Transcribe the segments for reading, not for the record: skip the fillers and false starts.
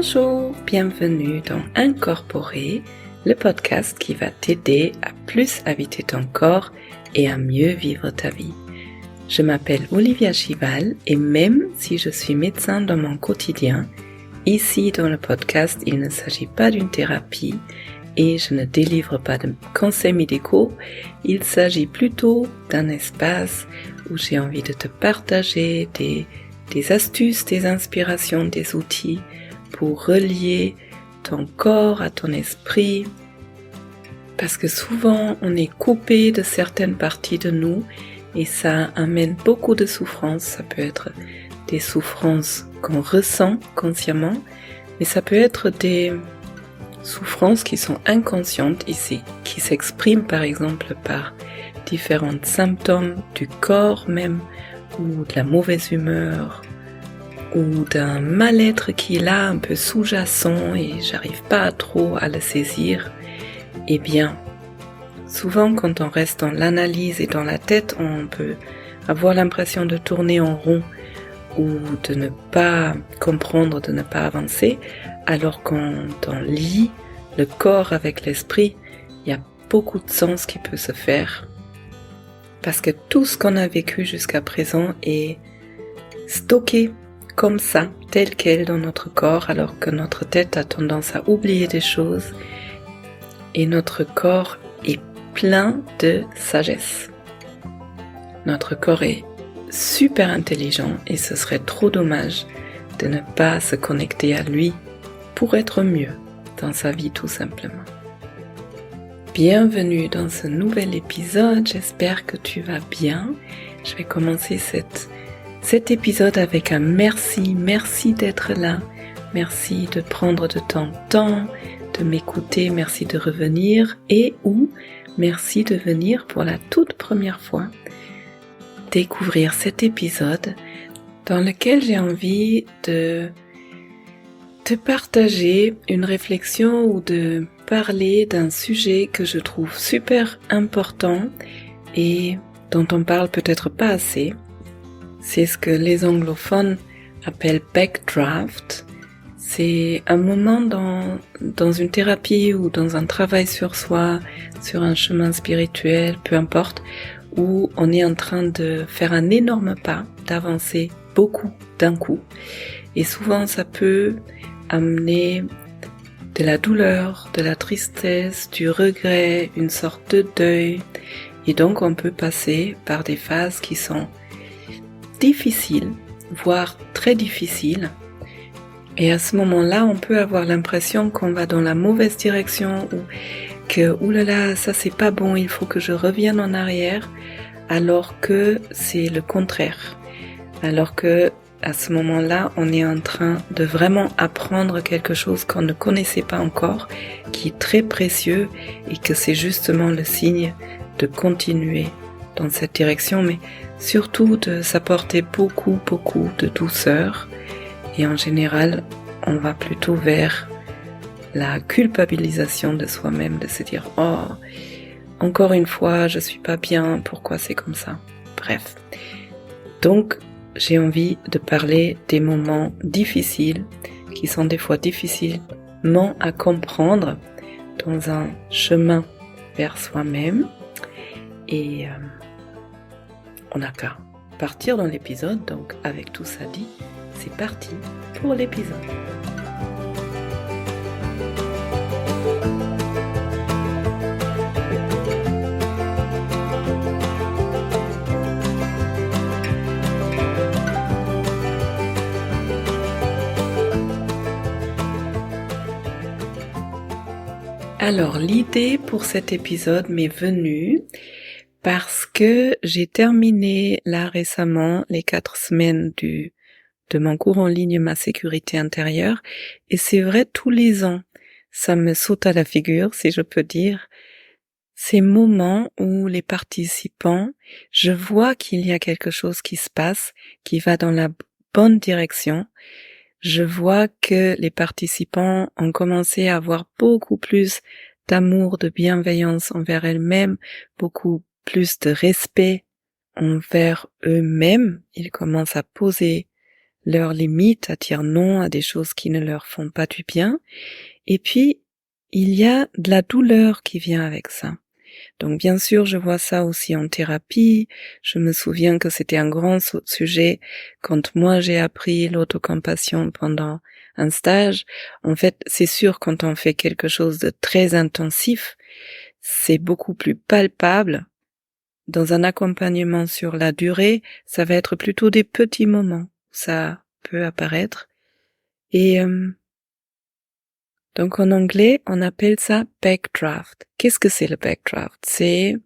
Bonjour, bienvenue dans Incorporer, le podcast qui va t'aider à plus habiter ton corps et à mieux vivre ta vie. Je m'appelle Olivia Chival et même si je suis médecin dans mon quotidien, ici dans le podcast, il ne s'agit pas d'une thérapie et je ne délivre pas de conseils médicaux, il s'agit plutôt d'un espace où j'ai envie de te partager des astuces, des inspirations, des outils pour relier ton corps à ton esprit, parce que souvent on est coupé de certaines parties de nous et ça amène beaucoup de souffrances. Ça peut être des souffrances qu'on ressent consciemment, mais ça peut être des souffrances qui sont inconscientes ici, qui s'expriment par exemple par différents symptômes du corps même, ou de la mauvaise humeur, ou d'un mal-être qui est là un peu sous-jacent et j'arrive pas trop à le saisir. Eh bien, souvent quand on reste dans l'analyse et dans la tête, on peut avoir l'impression de tourner en rond ou de ne pas comprendre, de ne pas avancer, alors quand on lie le corps avec l'esprit, il y a beaucoup de sens qui peut se faire. Parce que tout ce qu'on a vécu jusqu'à présent est stocké comme ça, tel quel dans notre corps, alors que notre tête a tendance à oublier des choses et notre corps est plein de sagesse. Notre corps est super intelligent et ce serait trop dommage de ne pas se connecter à lui pour être mieux dans sa vie tout simplement. Bienvenue dans ce nouvel épisode, j'espère que tu vas bien. Je vais commencer cet épisode avec un merci d'être là, merci de prendre de ton temps, de m'écouter, merci de revenir et ou merci de venir pour la toute première fois découvrir cet épisode dans lequel j'ai envie de te partager une réflexion ou de parler d'un sujet que je trouve super important et dont on parle peut-être pas assez. C'est ce que les anglophones appellent backdraft. C'est un moment dans une thérapie ou dans un travail sur soi, sur un chemin spirituel, peu importe, où on est en train de faire un énorme pas, d'avancer beaucoup d'un coup. Et souvent ça peut amener de la douleur, de la tristesse, du regret, une sorte de deuil. Et donc on peut passer par des phases qui sont difficiles, voire très difficiles. Et à ce moment-là, on peut avoir l'impression qu'on va dans la mauvaise direction ou que oulala, ça c'est pas bon, il faut que je revienne en arrière, alors que c'est le contraire. Alors que à ce moment-là, on est en train de vraiment apprendre quelque chose qu'on ne connaissait pas encore, qui est très précieux et que c'est justement le signe de continuer dans cette direction, mais surtout de s'apporter beaucoup de douceur. Et en général, on va plutôt vers la culpabilisation de soi-même, de se dire « Oh, encore une fois, je suis pas bien, pourquoi c'est comme ça ?» Bref. Donc, j'ai envie de parler des moments difficiles, qui sont des fois difficilement à comprendre dans un chemin vers soi-même. Et on n'a qu'à partir dans l'épisode, donc avec tout ça dit, c'est parti pour l'épisode. Alors, l'idée pour cet épisode m'est venue parce que j'ai terminé là récemment les 4 semaines de mon cours en ligne Ma sécurité intérieure et c'est vrai tous les ans ça me saute à la figure si je peux dire ces moments où les participants, je vois qu'il y a quelque chose qui se passe, qui va dans la bonne direction. Je vois que les participants ont commencé à avoir beaucoup plus d'amour, de bienveillance envers elles-mêmes, beaucoup plus de respect envers eux-mêmes. Ils commencent à poser leurs limites, à dire non à des choses qui ne leur font pas du bien. Et puis, il y a de la douleur qui vient avec ça. Donc bien sûr, je vois ça aussi en thérapie. Je me souviens que c'était un grand sujet quand moi j'ai appris l'autocompassion pendant un stage. En fait, c'est sûr, quand on fait quelque chose de très intensif, c'est beaucoup plus palpable. Dans un accompagnement sur la durée, ça va être plutôt des petits moments. Ça peut apparaître. Et donc en anglais, on appelle ça backdraft. Qu'est-ce que c'est le backdraft? C'est,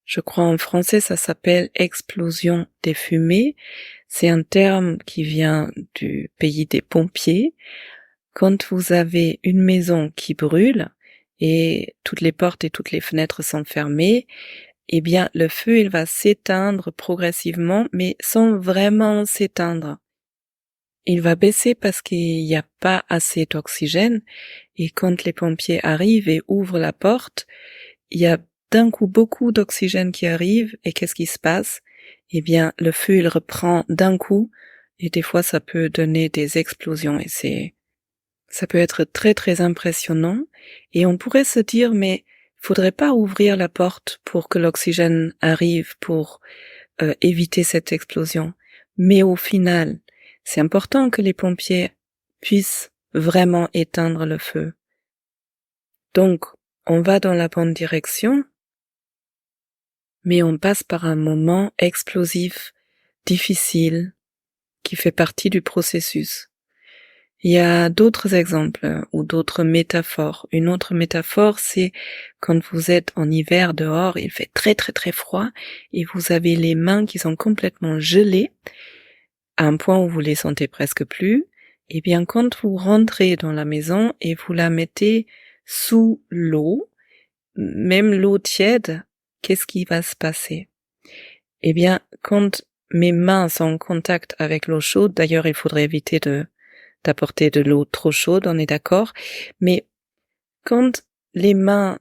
je crois en français, ça s'appelle explosion des fumées. C'est un terme qui vient du pays des pompiers. Quand vous avez une maison qui brûle et toutes les portes et toutes les fenêtres sont fermées, eh bien, le feu, il va s'éteindre progressivement, mais sans vraiment s'éteindre. Il va baisser parce qu'il n'y a pas assez d'oxygène, et quand les pompiers arrivent et ouvrent la porte, il y a d'un coup beaucoup d'oxygène qui arrive, et qu'est-ce qui se passe? Eh bien, le feu, il reprend d'un coup, et des fois, ça peut donner des explosions, et ça peut être très très impressionnant, et on pourrait se dire, mais faudrait pas ouvrir la porte pour que l'oxygène arrive pour éviter cette explosion. Mais au final, c'est important que les pompiers puissent vraiment éteindre le feu. Donc, on va dans la bonne direction, mais on passe par un moment explosif, difficile, qui fait partie du processus. Il y a d'autres exemples ou d'autres métaphores. Une autre métaphore, c'est quand vous êtes en hiver dehors, il fait très très très froid et vous avez les mains qui sont complètement gelées à un point où vous les sentez presque plus. Et bien quand vous rentrez dans la maison et vous la mettez sous l'eau, même l'eau tiède, qu'est-ce qui va se passer? Eh bien quand mes mains sont en contact avec l'eau chaude, d'ailleurs il faudrait éviter d'apporter de l'eau trop chaude, on est d'accord, mais quand les mains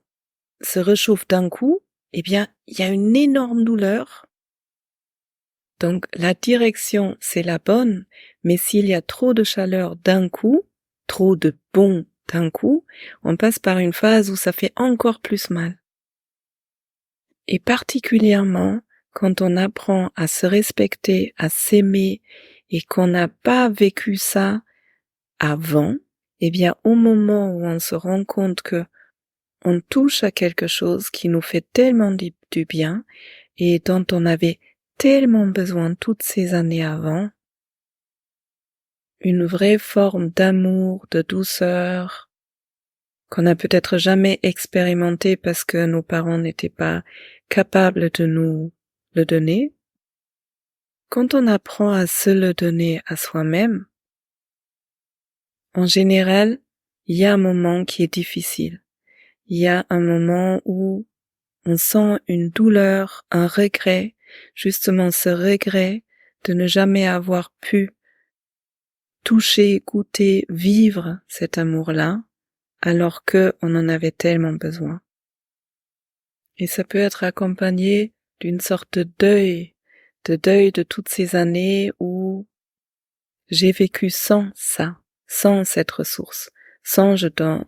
se réchauffent d'un coup, eh bien, il y a une énorme douleur. Donc, la direction, c'est la bonne, mais s'il y a trop de chaleur d'un coup, trop de bon d'un coup, on passe par une phase où ça fait encore plus mal. Et particulièrement, quand on apprend à se respecter, à s'aimer, et qu'on n'a pas vécu ça avant, eh bien, au moment où on se rend compte que on touche à quelque chose qui nous fait tellement du bien et dont on avait tellement besoin toutes ces années avant, une vraie forme d'amour, de douceur, qu'on n'a peut-être jamais expérimenté parce que nos parents n'étaient pas capables de nous le donner. Quand on apprend à se le donner à soi-même, en général, il y a un moment qui est difficile. Il y a un moment où on sent une douleur, un regret, justement ce regret de ne jamais avoir pu toucher, goûter, vivre cet amour-là, alors que on en avait tellement besoin. Et ça peut être accompagné d'une sorte de deuil de toutes ces années où j'ai vécu sans ça, sans cette ressource, sans je dont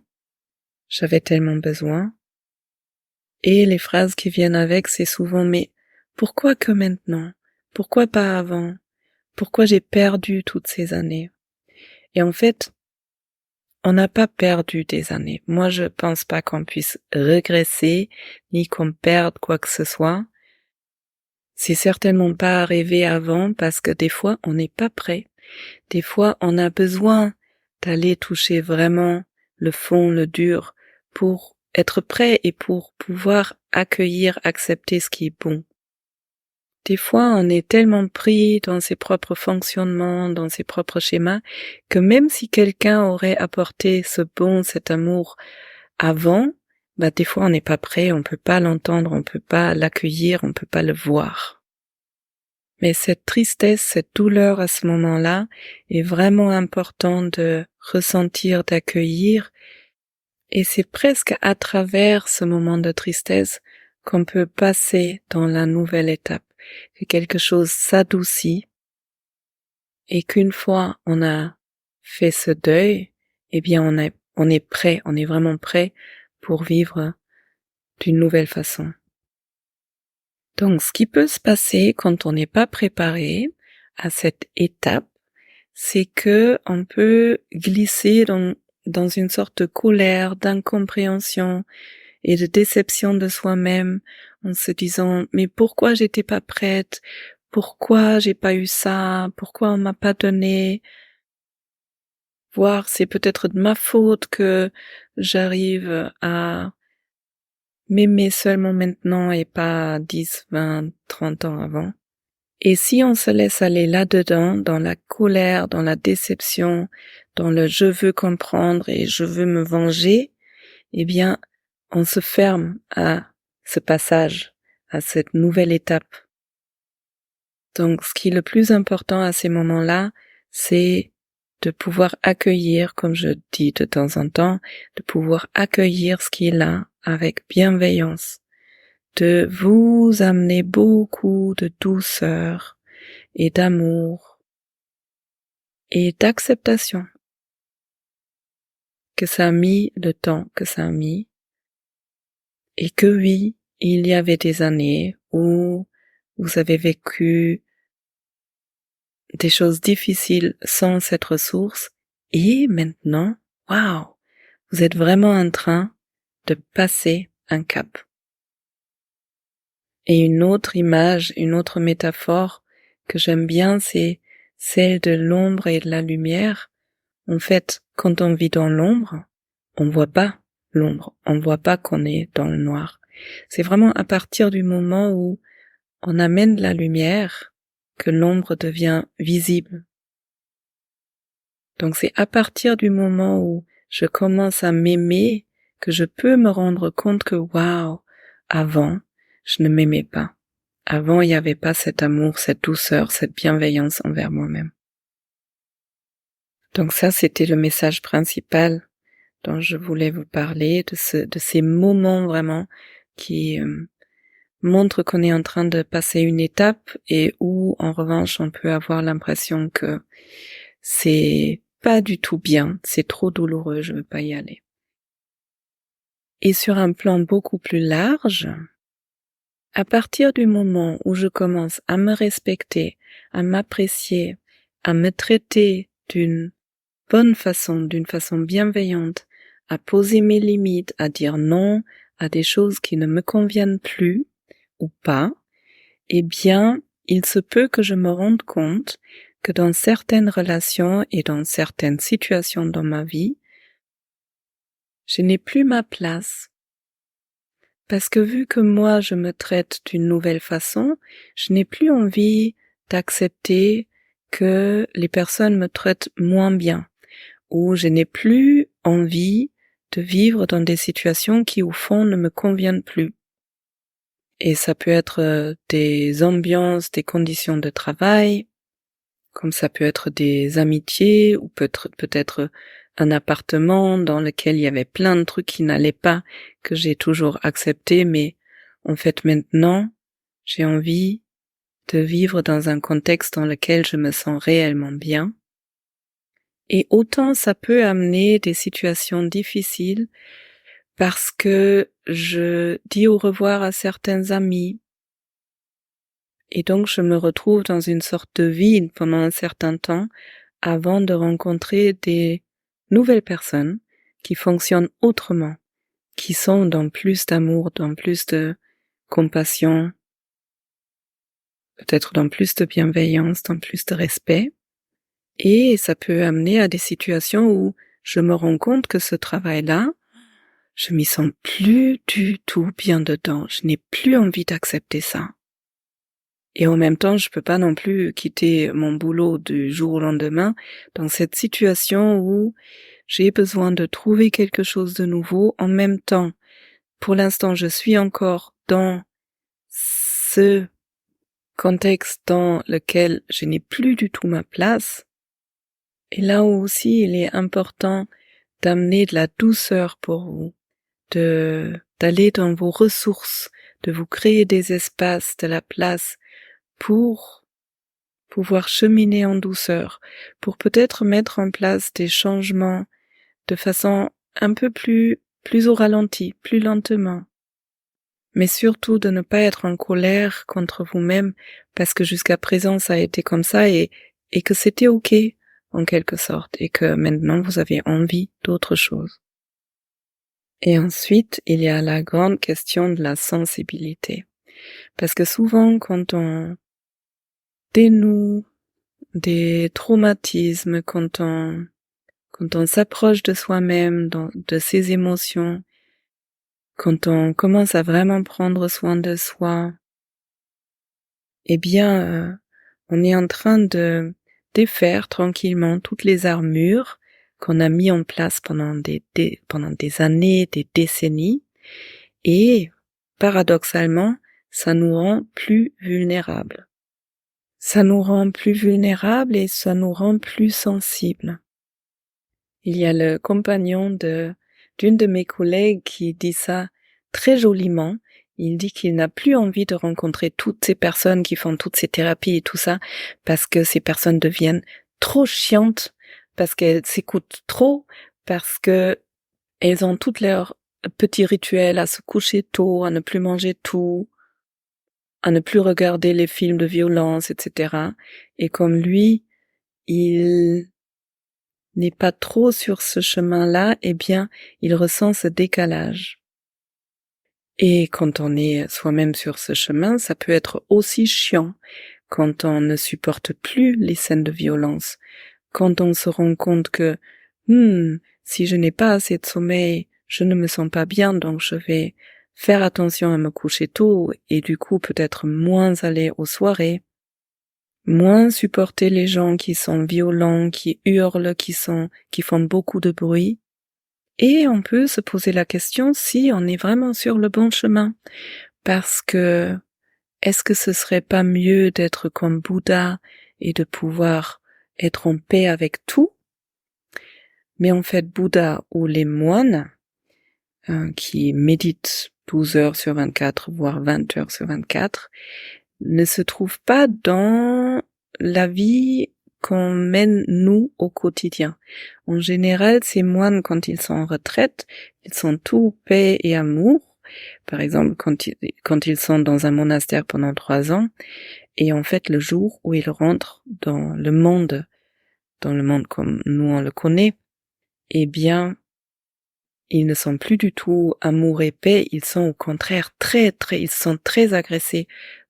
j'avais tellement besoin. Et les phrases qui viennent avec, c'est souvent mais pourquoi que maintenant? Pourquoi pas avant? Pourquoi j'ai perdu toutes ces années? Et en fait, on n'a pas perdu des années. Moi, je pense pas qu'on puisse régresser, ni qu'on perde quoi que ce soit. C'est certainement pas arrivé avant parce que des fois, on n'est pas prêt. Des fois, on a besoin d'aller toucher vraiment le fond, le dur, pour être prêt et pour pouvoir accueillir, accepter ce qui est bon. Des fois, on est tellement pris dans ses propres fonctionnements, dans ses propres schémas, que même si quelqu'un aurait apporté ce bon, cet amour avant, des fois on n'est pas prêt, on peut pas l'entendre, on peut pas l'accueillir, on peut pas le voir. Mais cette tristesse, cette douleur à ce moment-là est vraiment important de ressentir, d'accueillir, et c'est presque à travers ce moment de tristesse qu'on peut passer dans la nouvelle étape, que quelque chose s'adoucit et qu'une fois on a fait ce deuil, eh bien on est prêt, on est vraiment prêt pour vivre d'une nouvelle façon. Donc ce qui peut se passer quand on n'est pas préparé à cette étape, c'est que on peut glisser dans une sorte de colère, d'incompréhension et de déception de soi-même en se disant mais pourquoi j'étais pas prête? Pourquoi j'ai pas eu ça? Pourquoi on m'a pas donné? Voire c'est peut-être de ma faute que j'arrive à m'aimer seulement maintenant et pas 10, 20, 30 ans avant. Et si on se laisse aller là-dedans, dans la colère, dans la déception, dans le je veux comprendre et je veux me venger, eh bien, on se ferme à ce passage, à cette nouvelle étape. Donc, ce qui est le plus important à ces moments-là, c'est de pouvoir accueillir, comme je dis de temps en temps, de pouvoir accueillir ce qui est là avec bienveillance, de vous amener beaucoup de douceur et d'amour et d'acceptation que ça a mis le temps que ça a mis et que oui, il y avait des années où vous avez vécu des choses difficiles sans cette ressource et maintenant, waouh, vous êtes vraiment en train de passer un cap. Et une autre image, une autre métaphore que j'aime bien, c'est celle de l'ombre et de la lumière. En fait, quand on vit dans l'ombre, on voit pas l'ombre, on voit pas qu'on est dans le noir. C'est vraiment à partir du moment où on amène la lumière que l'ombre devient visible. Donc c'est à partir du moment où je commence à m'aimer que je peux me rendre compte que waouh, avant, je ne m'aimais pas. Avant, il n'y avait pas cet amour, cette douceur, cette bienveillance envers moi-même. Donc ça, c'était le message principal dont je voulais vous parler, de ces moments vraiment qui montrent qu'on est en train de passer une étape et où, en revanche, on peut avoir l'impression que c'est pas du tout bien, c'est trop douloureux, je veux pas y aller. Et sur un plan beaucoup plus large, à partir du moment où je commence à me respecter, à m'apprécier, à me traiter d'une bonne façon, d'une façon bienveillante, à poser mes limites, à dire non à des choses qui ne me conviennent plus ou pas, eh bien, il se peut que je me rende compte que dans certaines relations et dans certaines situations dans ma vie, je n'ai plus ma place. Parce que vu que moi je me traite d'une nouvelle façon, je n'ai plus envie d'accepter que les personnes me traitent moins bien, ou je n'ai plus envie de vivre dans des situations qui au fond ne me conviennent plus. Et ça peut être des ambiances, des conditions de travail, comme ça peut être des amitiés, ou peut-être un appartement dans lequel il y avait plein de trucs qui n'allaient pas, que j'ai toujours accepté, mais en fait maintenant, j'ai envie de vivre dans un contexte dans lequel je me sens réellement bien. Et autant ça peut amener des situations difficiles parce que je dis au revoir à certains amis et donc je me retrouve dans une sorte de vide pendant un certain temps avant de rencontrer des nouvelles personnes qui fonctionnent autrement, qui sont dans plus d'amour, dans plus de compassion, peut-être dans plus de bienveillance, dans plus de respect. Et ça peut amener à des situations où je me rends compte que ce travail-là, je m'y sens plus du tout bien dedans. Je n'ai plus envie d'accepter ça. Et en même temps, je peux pas non plus quitter mon boulot du jour au lendemain dans cette situation où j'ai besoin de trouver quelque chose de nouveau. En même temps, pour l'instant, je suis encore dans ce contexte dans lequel je n'ai plus du tout ma place. Et là aussi, il est important d'amener de la douceur pour vous, d'aller dans vos ressources, de vous créer des espaces, de la place pour pouvoir cheminer en douceur, pour peut-être mettre en place des changements de façon un peu plus au ralenti, plus lentement. Mais surtout de ne pas être en colère contre vous-même parce que jusqu'à présent ça a été comme ça et que c'était ok en quelque sorte et que maintenant vous avez envie d'autre chose. Et ensuite, il y a la grande question de la sensibilité. Parce que souvent quand on dénoue des traumatismes, quand on s'approche de soi-même, de ses émotions, quand on commence à vraiment prendre soin de soi, eh bien, on est en train de défaire tranquillement toutes les armures qu'on a mis en place pendant des années, des décennies, et paradoxalement, ça nous rend plus vulnérables. Ça nous rend plus vulnérables et ça nous rend plus sensibles. Il y a le compagnon d'une de mes collègues qui dit ça très joliment. Il dit qu'il n'a plus envie de rencontrer toutes ces personnes qui font toutes ces thérapies et tout ça, parce que ces personnes deviennent trop chiantes, parce qu'elles s'écoutent trop, parce que elles ont toutes leurs petits rituels à se coucher tôt, à ne plus manger tôt, à ne plus regarder les films de violence, etc. Et comme lui, il n'est pas trop sur ce chemin-là, eh bien, il ressent ce décalage. Et quand on est soi-même sur ce chemin, ça peut être aussi chiant quand on ne supporte plus les scènes de violence, quand on se rend compte que si je n'ai pas assez de sommeil, je ne me sens pas bien, donc je vais faire attention à me coucher tôt et du coup peut-être moins aller aux soirées, moins supporter les gens qui sont violents, qui hurlent, qui font beaucoup de bruit. Et on peut se poser la question si on est vraiment sur le bon chemin. Parce que, est-ce que ce serait pas mieux d'être comme Bouddha et de pouvoir être en paix avec tout? Mais en fait, Bouddha ou les moines, qui méditent 12 heures sur 24, voire 20 heures sur 24, ne se trouvent pas dans la vie qu'on mène nous au quotidien. En général, ces moines, quand ils sont en retraite, ils sont tout paix et amour. Par exemple, quand ils sont dans un monastère pendant 3 ans, et en fait, le jour où ils rentrent dans le monde comme nous on le connaît, eh bien, ils ne sont plus du tout amour et paix, ils sont au contraire ils sont très agressés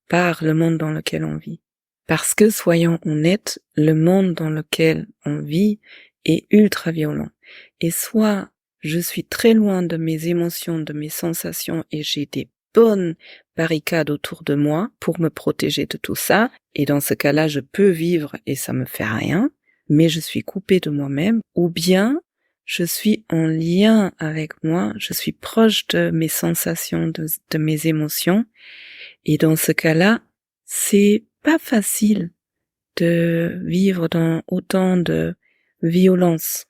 par le monde dans lequel on vit. Parce que, soyons honnêtes, le monde dans lequel on vit est ultra violent. Et soit je suis très loin de mes émotions, de mes sensations, et j'ai des bonnes barricades autour de moi pour me protéger de tout ça, et dans ce cas-là, je peux vivre et ça me fait rien, mais je suis coupée de moi-même, ou bien je suis en lien avec moi, je suis proche de mes sensations, de mes émotions, et dans ce cas-là, c'est pas facile de vivre dans autant de violence.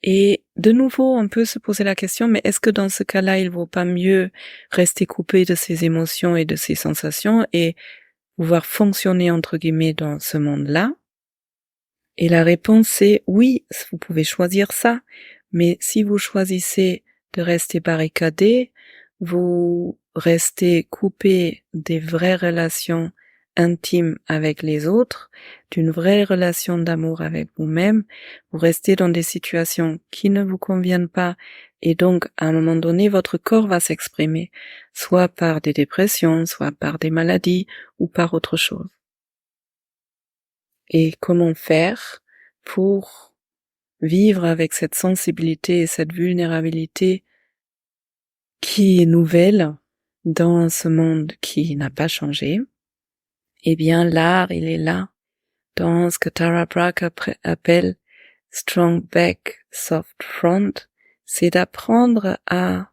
Et de nouveau, on peut se poser la question, mais est-ce que dans ce cas-là, il vaut pas mieux rester coupé de ses émotions et de ses sensations et pouvoir fonctionner entre guillemets dans ce monde-là? Et la réponse est oui, vous pouvez choisir ça, mais si vous choisissez de rester barricadé, vous restez coupé des vraies relations intimes avec les autres, d'une vraie relation d'amour avec vous-même, vous restez dans des situations qui ne vous conviennent pas, et donc à un moment donné, votre corps va s'exprimer, soit par des dépressions, soit par des maladies, ou par autre chose. Et comment faire pour vivre avec cette sensibilité et cette vulnérabilité qui est nouvelle dans ce monde qui n'a pas changé? Eh bien, l'art, il est là, dans ce que Tara Brach appelle strong back, soft front, c'est d'apprendre à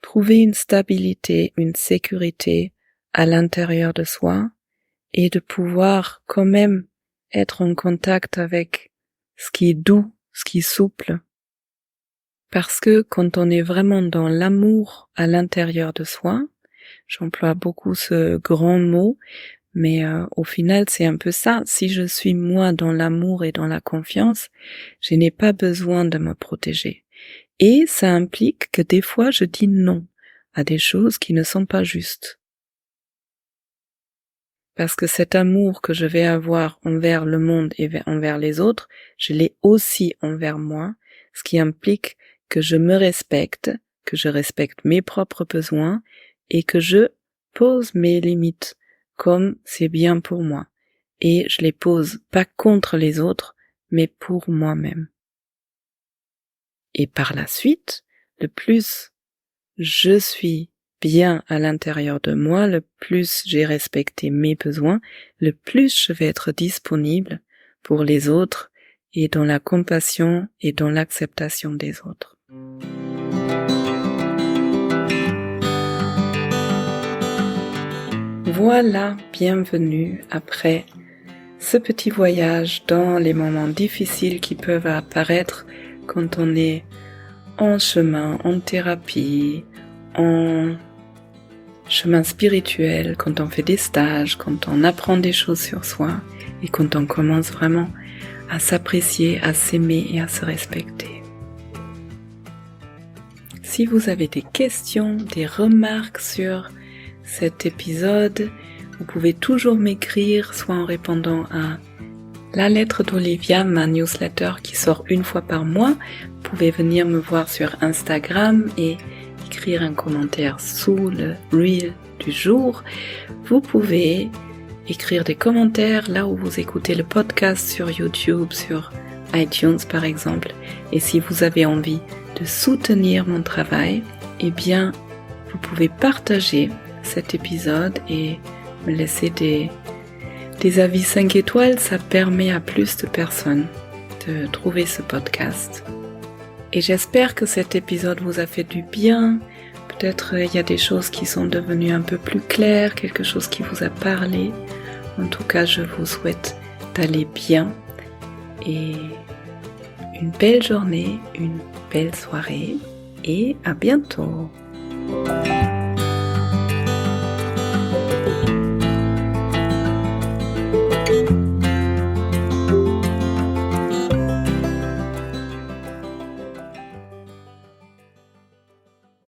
trouver une stabilité, une sécurité à l'intérieur de soi et de pouvoir quand même être en contact avec ce qui est doux, ce qui est souple. Parce que quand on est vraiment dans l'amour à l'intérieur de soi, j'emploie beaucoup ce grand mot, Mais au final, c'est un peu ça. Si je suis moi dans l'amour et dans la confiance, je n'ai pas besoin de me protéger. Et ça implique que des fois, je dis non à des choses qui ne sont pas justes. Parce que cet amour que je vais avoir envers le monde et envers les autres, je l'ai aussi envers moi, ce qui implique que je me respecte, que je respecte mes propres besoins et que je pose mes limites comme c'est bien pour moi. Et je les pose pas contre les autres, mais pour moi-même. Et par la suite, le plus je suis bien à l'intérieur de moi, le plus j'ai respecté mes besoins, le plus je vais être disponible pour les autres et dans la compassion et dans l'acceptation des autres. Voilà, bienvenue après ce petit voyage dans les moments difficiles qui peuvent apparaître quand on est en chemin, en thérapie, en chemin spirituel, quand on fait des stages, quand on apprend des choses sur soi et quand on commence vraiment à s'apprécier, à s'aimer et à se respecter. Si vous avez des questions, des remarques sur cet épisode, vous pouvez toujours m'écrire, soit en répondant à la lettre d'Olivia, ma newsletter qui sort une fois par mois. Vous pouvez venir me voir sur Instagram et écrire un commentaire sous le reel du jour. Vous pouvez écrire des commentaires là où vous écoutez le podcast sur YouTube, sur iTunes par exemple. Et si vous avez envie de soutenir mon travail, eh bien, vous pouvez partager cet épisode et me laisser des avis 5 étoiles. Ça permet à plus de personnes de trouver ce podcast. Et j'espère que cet épisode vous a fait du bien. Peut-être il y a des choses qui sont devenues un peu plus claires, quelque chose qui vous a parlé. En tout cas, je vous souhaite d'aller bien et une belle journée, une belle soirée et à bientôt.